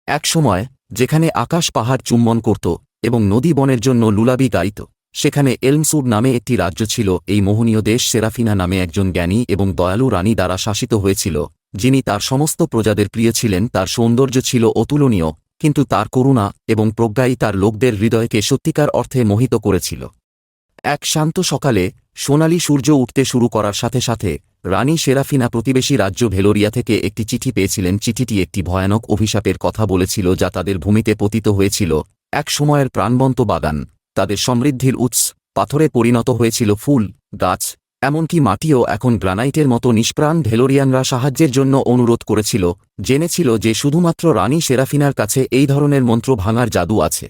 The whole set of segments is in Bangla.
এক সময় যেখানে আকাশ পাহাড় চুম্বন করত এবং নদী বনের জন্য লুলাবি গাইত, সেখানে এলমসুর নামে একটি রাজ্য ছিল। এই মোহনীয় দেশ সেরাফিনা নামে একজন জ্ঞানী এবং দয়ালু রানী দ্বারা শাসিত হয়েছিল, যিনি তার সমস্ত প্রজাদের প্রিয় ছিলেন। তার সৌন্দর্য ছিল অতুলনীয়, কিন্তু তার করুণা এবং প্রজ্ঞাই তার লোকদের হৃদয়কে সত্যিকার অর্থে মোহিত করেছিল। এক শান্ত সকালে সোনালি সূর্য উঠতে শুরু করার সাথে সাথে রানী সেরাফিনা প্রতিবেশী রাজ্য ভেলোরিয়া থেকে একটি চিঠি পেয়েছিলেন। চিঠিটি একটি ভয়ানক অভিশাপের কথা বলেছিল যা তাদের ভূমিতে পতিত হয়েছিল। এক সময়ের প্রাণবন্ত বাগান, তাদের সমৃদ্ধির উৎস, পাথরে পরিণত হয়েছিল ফুল, গাছ, এমনকি মাটিও এখন গ্রানাইটের মতো নিষ্প্রাণ। ভেলোরিয়ানরা সাহায্যের জন্য অনুরোধ করেছিল, জেনেছিল যে শুধুমাত্র রানী সেরাফিনার কাছে এই ধরনের মন্ত্র ভাঙার জাদু আছে।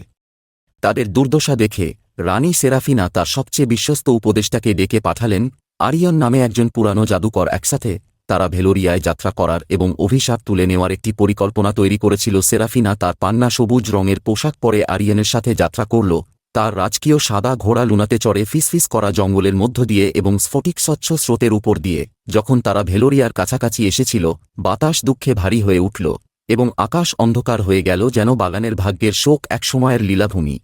তাদের দুর্দশা দেখে রানী সেরাফিনা তার সবচেয়ে বিশ্বস্ত উপদেষ্টাকে ডেকে পাঠালেন, আরিয়ন নামে একজন পুরানো জাদুকর। একসাথে তারা ভেলোরিয়ায় যাত্রা করার এবং অভিশাপ তুলে নেওয়ার একটি পরিকল্পনা তৈরি করেছিল। সেরাফিনা তার পান্না সবুজ রঙের পোশাক পরে আরিয়নের সাথে যাত্রা করল। তার রাজকীয় সাদা ঘোড়া লুনাতে চড়ে ফিসফিস করা জঙ্গলের মধ্য দিয়ে এবং স্ফটিক স্বচ্ছ স্রোতের উপর দিয়ে। যখন তারা ভেলোরিয়ার কাছাকাছি এসেছিল, বাতাস দুঃখে ভারী হয়ে উঠল এবং আকাশ অন্ধকার হয়ে গেল, যেন বাগানের ভাগ্যের শোক একসময়ের লীলাভূমি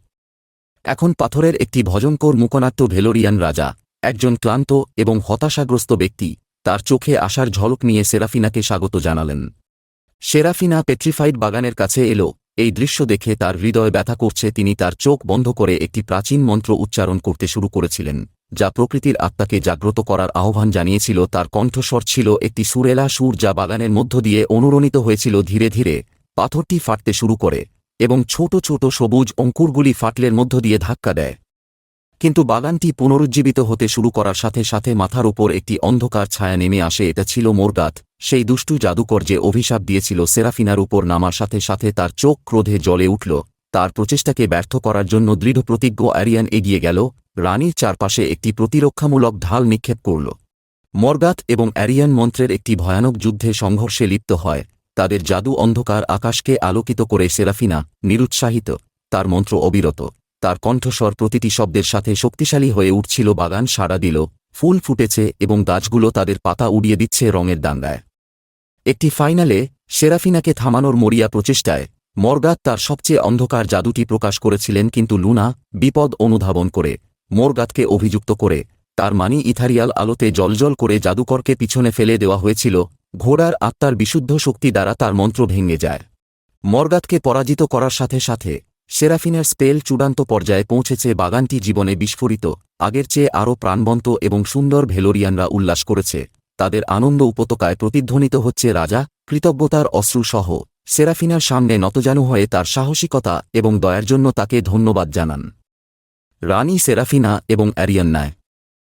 এখন পাথরের একটি ভজনকর মুখনাট্য। ভেলোরিয়ান রাজা, একজন ক্লান্ত এবং হতাশাগ্রস্ত ব্যক্তি, তার চোখে আশার ঝলক নিয়ে সেরাফিনাকে স্বাগত জানালেন। সেরাফিনা পেট্রিফাইড বাগানের কাছে এলো। এই দৃশ্য দেখে তার হৃদয় ব্যথা করছে। তিনি তার চোখ বন্ধ করে একটি প্রাচীন মন্ত্র উচ্চারণ করতে শুরু করেছিলেন, যা প্রকৃতির আত্মাকে জাগ্রত করার আহ্বান জানিয়েছিল। তার কণ্ঠস্বর ছিল একটি সুরেলা সুর যা বাগানের মধ্য দিয়ে অনুরণিত হয়েছিল। ধীরে ধীরে পাথরটি ফাটতে শুরু করে এবং ছোট ছোট সবুজ অঙ্কুরগুলি ফাটলের মধ্য দিয়ে ধাক্কা দেয়। কিন্তু বাগানটি পুনরুজ্জীবিত হতে শুরু করার সাথে সাথে মাথার উপর একটি অন্ধকার ছায়া নেমে আসে। এটা ছিল মোরগাথ, সেই দুষ্টু জাদুকর যে অভিশাপ দিয়েছিল সেরাফিনার উপর। নামার সাথে সাথে তার চোখ ক্রোধে জ্বলে উঠল। তার প্রচেষ্টাকে ব্যর্থ করার জন্য দৃঢ়প্রতিজ্ঞ আরিয়ান এগিয়ে গেল, রানীর চারপাশে একটি প্রতিরক্ষামূলক ঢাল নিক্ষেপ করল। মোরগাথ এবং আরিয়ান মন্ত্রের একটি ভয়ানক যুদ্ধে সংঘর্ষে লিপ্ত হয়। তাদের জাদু অন্ধকার আকাশকে আলোকিত করে। সেরাফিনা নিরুৎসাহিত, তার মন্ত্র অবিরত, তার কণ্ঠস্বর প্রতিটি শব্দের সাথে শক্তিশালী হয়ে উঠছিল। বাগান সাড়া দিল, ফুল ফুটেছে এবং গাছগুলো তাদের পাতা উড়িয়ে দিচ্ছে রঙের দাঙ্গায়। একটি ফাইনালে সেরাফিনাকে থামানোর মরিয়া প্রচেষ্টায় মোরগাথ তার সবচেয়ে অন্ধকার জাদুটি প্রকাশ করেছিলেন, কিন্তু লুনা বিপদ অনুধাবন করে মোরগাথকে অভিযুক্ত করে তার মানি ইথারিয়াল আলোতে জ্বলজ্বল করে জাদুকরকে পিছনে ফেলে দেওয়া হয়েছিল। ঘোড়ার আত্মার বিশুদ্ধ শক্তি দ্বারা তার মন্ত্র ভেঙে যায়। মোরগাথকে পরাজিত করার সাথে সাথে সেরাফিনার স্পেল চূড়ান্ত পর্যায়ে পৌঁছেছে। বাগানটি জীবনে বিস্ফোরিত, আগের চেয়ে আরও প্রাণবন্ত এবং সুন্দর। ভেলোরিয়ানরা উল্লাস করেছে, তাদের আনন্দ উপত্যকায় প্রতিধ্বনিত হচ্ছে। রাজা কৃতজ্ঞতার অশ্রুসহ সেরাফিনার সামনে নতজানু হয়ে তার সাহসিকতা এবং দয়ার জন্য তাকে ধন্যবাদ জানান। রানী সেরাফিনা এবং আরিয়ান ন্যায়